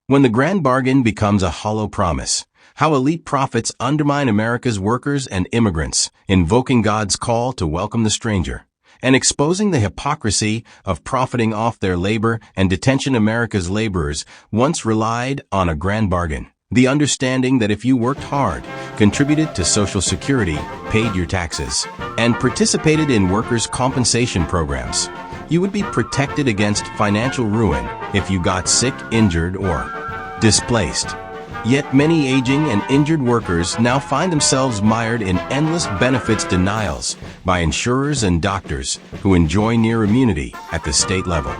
When the grand bargain becomes a hollow promise, how elite profits undermine America's workers and immigrants, invoking God's call to welcome the stranger, and exposing the hypocrisy of profiting off their labor and detention. America's laborers once relied on a grand bargain, the understanding that if you worked hard, contributed to Social Security, paid your taxes, and participated in workers' compensation programs, you would be protected against financial ruin if you got sick, injured, or displaced. Yet many aging and injured workers now find themselves mired in endless benefits denials by insurers and doctors who enjoy near immunity at the state level.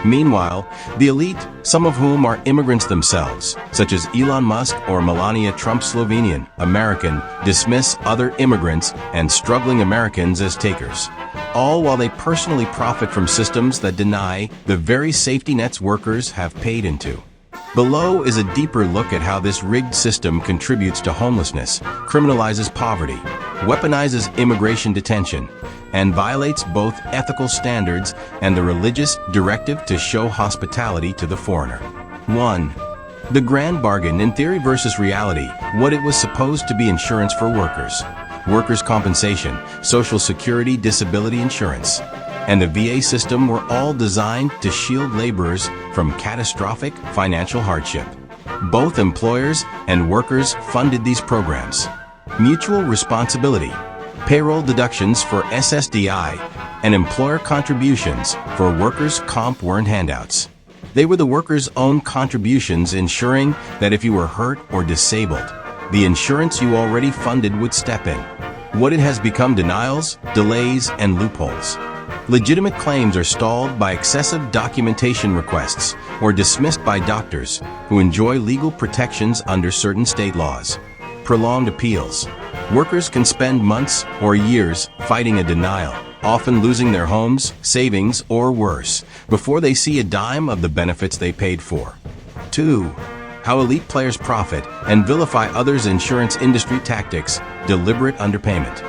Meanwhile, the elite, some of whom are immigrants themselves, such as Elon Musk or Melania Trump, Slovenian American, dismiss other immigrants and struggling Americans as takers, all while they personally profit from systems that deny the very safety nets workers have paid into. Below is a deeper look at how this rigged system contributes to homelessness, criminalizes poverty, weaponizes immigration detention, and violates both ethical standards and the religious directive to show hospitality to the foreigner. 1. The grand bargain in theory versus reality. What it was supposed to be: insurance for workers, workers' compensation, Social Security, disability insurance, and the VA system were all designed to shield laborers from catastrophic financial hardship. Both employers and workers funded these programs. Mutual responsibility, payroll deductions for SSDI, and employer contributions for workers' comp weren't handouts. They were the workers' own contributions, ensuring that if you were hurt or disabled, the insurance you already funded would step in. What it has become: denials, delays, and loopholes. Legitimate claims are stalled by excessive documentation requests or dismissed by doctors who enjoy legal protections under certain state laws. Prolonged appeals. Workers can spend months or years fighting a denial, often losing their homes, savings, or worse, before they see a dime of the benefits they paid for. 2. How elite players profit and vilify others. Insurance industry tactics, deliberate underpayment.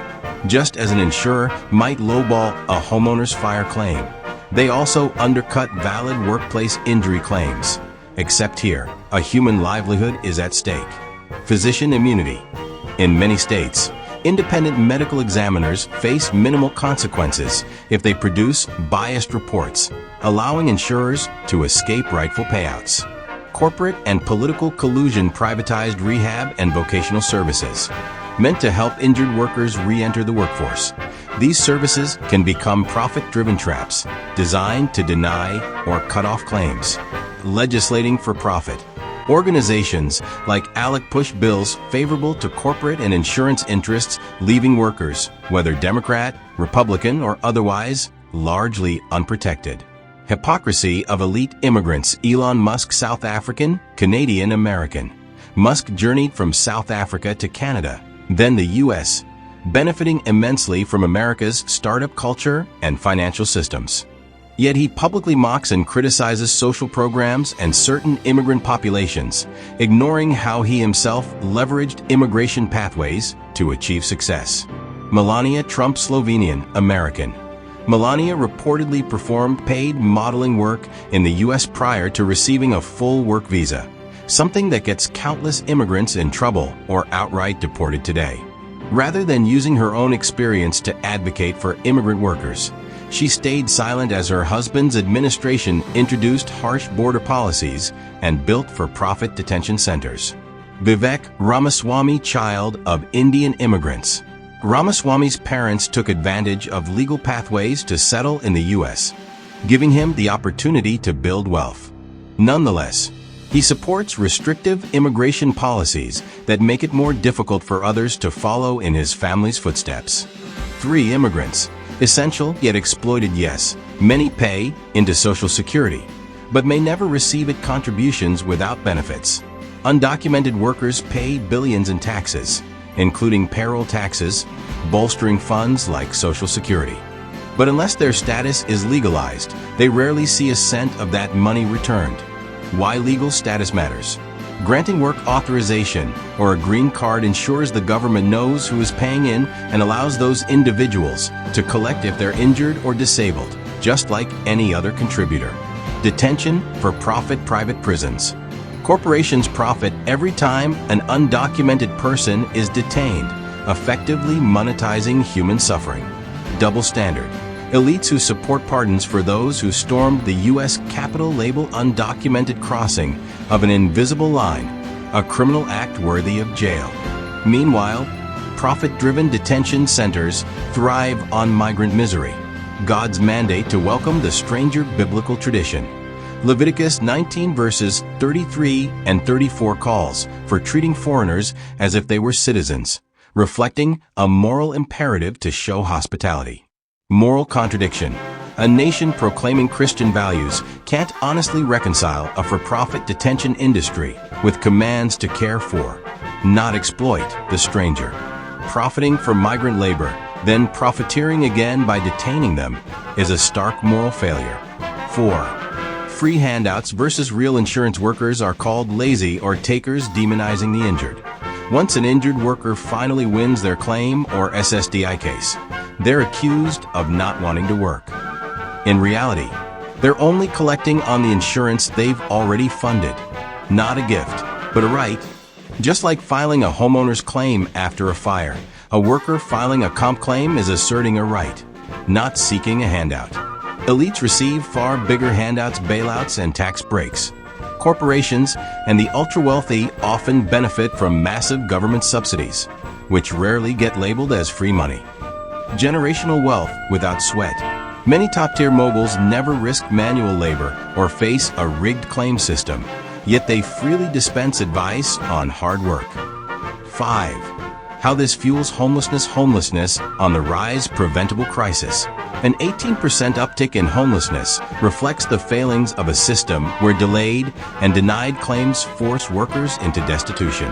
Just as an insurer might lowball a homeowner's fire claim, they also undercut valid workplace injury claims. Except here, a human livelihood is at stake. Physician immunity. In many states, independent medical examiners face minimal consequences if they produce biased reports, allowing insurers to escape rightful payouts. Corporate and political collusion privatized rehab and vocational services, meant to help injured workers re-enter the workforce. These services can become profit-driven traps designed to deny or cut off claims. Legislating for profit. Organizations like ALEC push bills favorable to corporate and insurance interests, leaving workers, whether Democrat, Republican, or otherwise, largely unprotected. Hypocrisy of elite immigrants. Elon Musk, South African, Canadian American. Musk journeyed from South Africa to Canada, then the U.S., benefiting immensely from America's startup culture and financial systems. Yet he publicly mocks and criticizes social programs and certain immigrant populations, ignoring how he himself leveraged immigration pathways to achieve success. Melania Trump, Slovenian American. Melania reportedly performed paid modeling work in the U.S. prior to receiving a full work visa, something that gets countless immigrants in trouble or outright deported today. Rather than using her own experience to advocate for immigrant workers, she stayed silent as her husband's administration introduced harsh border policies and built for-profit detention centers. Vivek Ramaswamy, child of Indian immigrants. Ramaswamy's parents took advantage of legal pathways to settle in the U.S., giving him the opportunity to build wealth. Nonetheless, he supports restrictive immigration policies that make it more difficult for others to follow in his family's footsteps. 3. Immigrants. Essential yet exploited. Yes, many pay into Social Security, but may never receive it. Contributions without benefits. Undocumented workers pay billions in taxes, including payroll taxes, bolstering funds like Social Security. But unless their status is legalized, they rarely see a cent of that money returned. Why legal status matters. Granting work authorization or a green card ensures the government knows who is paying in and allows those individuals to collect if they're injured or disabled, just like any other contributor. Detention for profit. Private prisons. Corporations profit every time an undocumented person is detained, effectively monetizing human suffering. Double standard. Elites who support pardons for those who stormed the U.S. Capitol label undocumented crossing of an invisible line, a criminal act worthy of jail. Meanwhile, profit-driven detention centers thrive on migrant misery, God's mandate to welcome the stranger biblical tradition. Leviticus 19 verses 33 and 34 calls for treating foreigners as if they were citizens, reflecting a moral imperative to show hospitality. Moral contradiction. A nation proclaiming Christian values can't honestly reconcile a for-profit detention industry with commands to care for, not exploit, the stranger. Profiting from migrant labor, then profiteering again by detaining them, is a stark moral failure. 4. Free handouts versus real insurance workers are called lazy or takers, demonizing the injured. Once an injured worker finally wins their claim or SSDI case, they're accused of not wanting to work. In reality, they're only collecting on the insurance they've already funded. Not a gift, but a right. Just like filing a homeowner's claim after a fire, a worker filing a comp claim is asserting a right, not seeking a handout. Elites receive far bigger handouts, bailouts, and tax breaks. Corporations and the ultra-wealthy often benefit from massive government subsidies, which rarely get labeled as free money. Generational wealth without sweat. Many top-tier moguls never risk manual labor or face a rigged claim system, yet they freely dispense advice on hard work. 5. How this fuels homelessness on the rise, preventable crisis. An 18% uptick in homelessness reflects the failings of a system where delayed and denied claims force workers into destitution.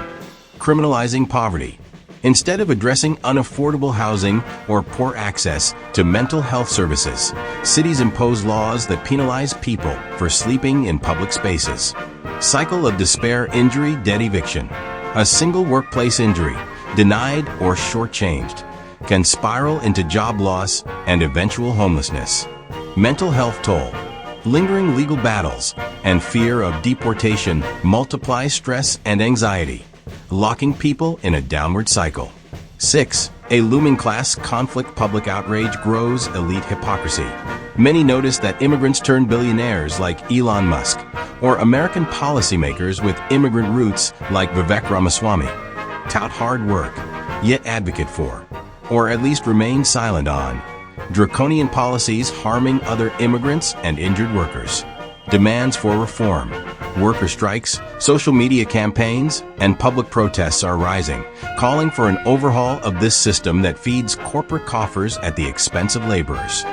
Criminalizing poverty. Instead of addressing unaffordable housing or poor access to mental health services, cities impose laws that penalize people for sleeping in public spaces. Cycle of despair, injury, debt, eviction. A single workplace injury, denied or shortchanged, can spiral into job loss and eventual homelessness. Mental health toll. Lingering legal battles and fear of deportation multiply stress and anxiety, locking people in a downward cycle. 6. A looming class conflict. Public outrage grows, elite hypocrisy. Many notice that immigrants turn billionaires like Elon Musk, or American policymakers with immigrant roots like Vivek Ramaswamy tout hard work, yet advocate for, or at least remain silent on, draconian policies harming other immigrants and injured workers. Demands for reform. Worker strikes, social media campaigns, and public protests are rising, calling for an overhaul of this system that feeds corporate coffers at the expense of laborers.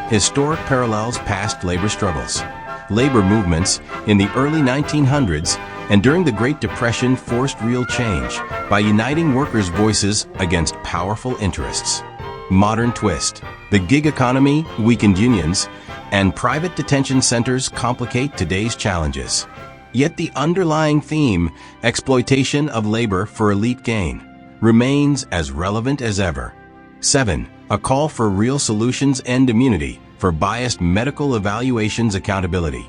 Historic parallels past labor struggles. Labor movements in the early 1900s and during the Great Depression forced real change by uniting workers' voices against powerful interests. Modern twist. The gig economy weakened unions, and private detention centers complicate today's challenges. Yet the underlying theme, exploitation of labor for elite gain, remains as relevant as ever. 7. A call for real solutions. End immunity for biased medical evaluations. Accountability.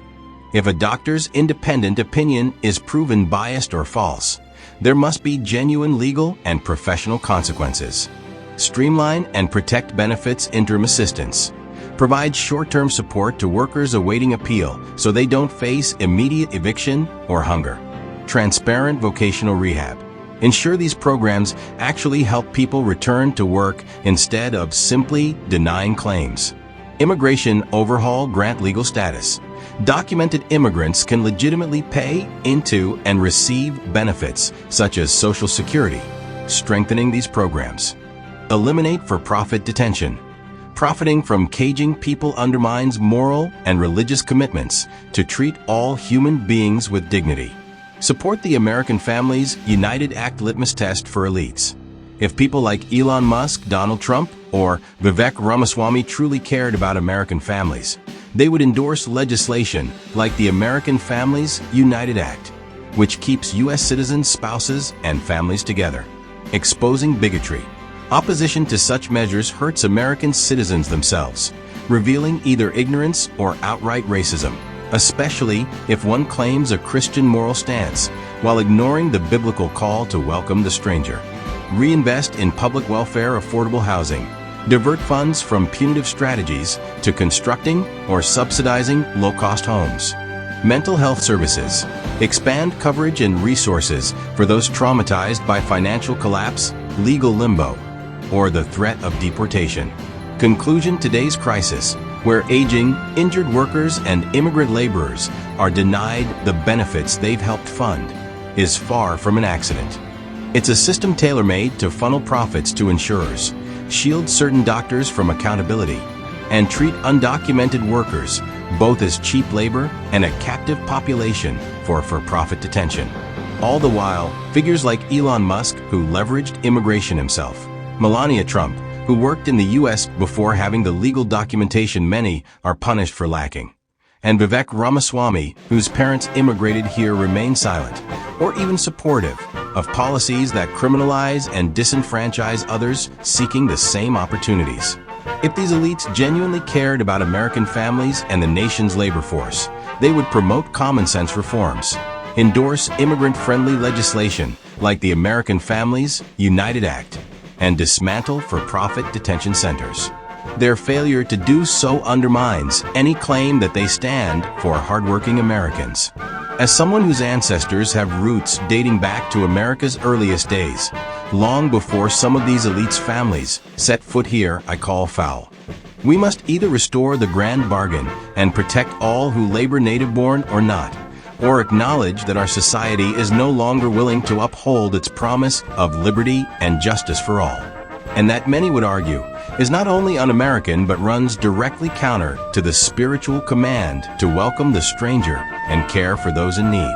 If a doctor's independent opinion is proven biased or false, there must be genuine legal and professional consequences. Streamline and protect benefits. Interim assistance. Provide short-term support to workers awaiting appeal so they don't face immediate eviction or hunger. Transparent vocational rehab. Ensure these programs actually help people return to work instead of simply denying claims. Immigration overhaul. Grant legal status. Documented immigrants can legitimately pay into and receive benefits such as Social Security, strengthening these programs. Eliminate for-profit detention. Profiting from caging people undermines moral and religious commitments to treat all human beings with dignity. Support the American Families United Act litmus test for elites. If people like Elon Musk, Donald Trump, or Vivek Ramaswamy truly cared about American families, they would endorse legislation like the American Families United Act, which keeps U.S. citizens, spouses, and families together. Exposing bigotry. Opposition to such measures hurts American citizens themselves, revealing either ignorance or outright racism. especially if one claims a Christian moral stance while ignoring the biblical call to welcome the stranger. Reinvest in public welfare, affordable housing. Divert funds from punitive strategies to constructing or subsidizing low-cost homes. Mental health services. Expand coverage and resources for those traumatized by financial collapse, legal limbo, or the threat of deportation. Conclusion: today's crisis, where aging, injured workers and immigrant laborers are denied the benefits they've helped fund, is far from an accident. It's a system tailor-made to funnel profits to insurers, shield certain doctors from accountability, and treat undocumented workers both as cheap labor and a captive population for-profit detention. All the while, figures like Elon Musk, who leveraged immigration himself, Melania Trump, who worked in the U.S. before having the legal documentation many are punished for lacking, and Vivek Ramaswamy, whose parents immigrated here, remain silent or even supportive of policies that criminalize and disenfranchise others seeking the same opportunities. If these elites genuinely cared about American families and the nation's labor force, they would promote common-sense reforms, endorse immigrant-friendly legislation like the American Families United Act, and dismantle for-profit detention centers. Their failure to do so undermines any claim that they stand for hardworking Americans. As someone whose ancestors have roots dating back to America's earliest days, long before some of these elites' families set foot here, I call foul. We must either restore the grand bargain and protect all who labor native-born or not, or acknowledge that our society is no longer willing to uphold its promise of liberty and justice for all, and that many would argue is not only un-American but runs directly counter to the spiritual command to welcome the stranger and care for those in need.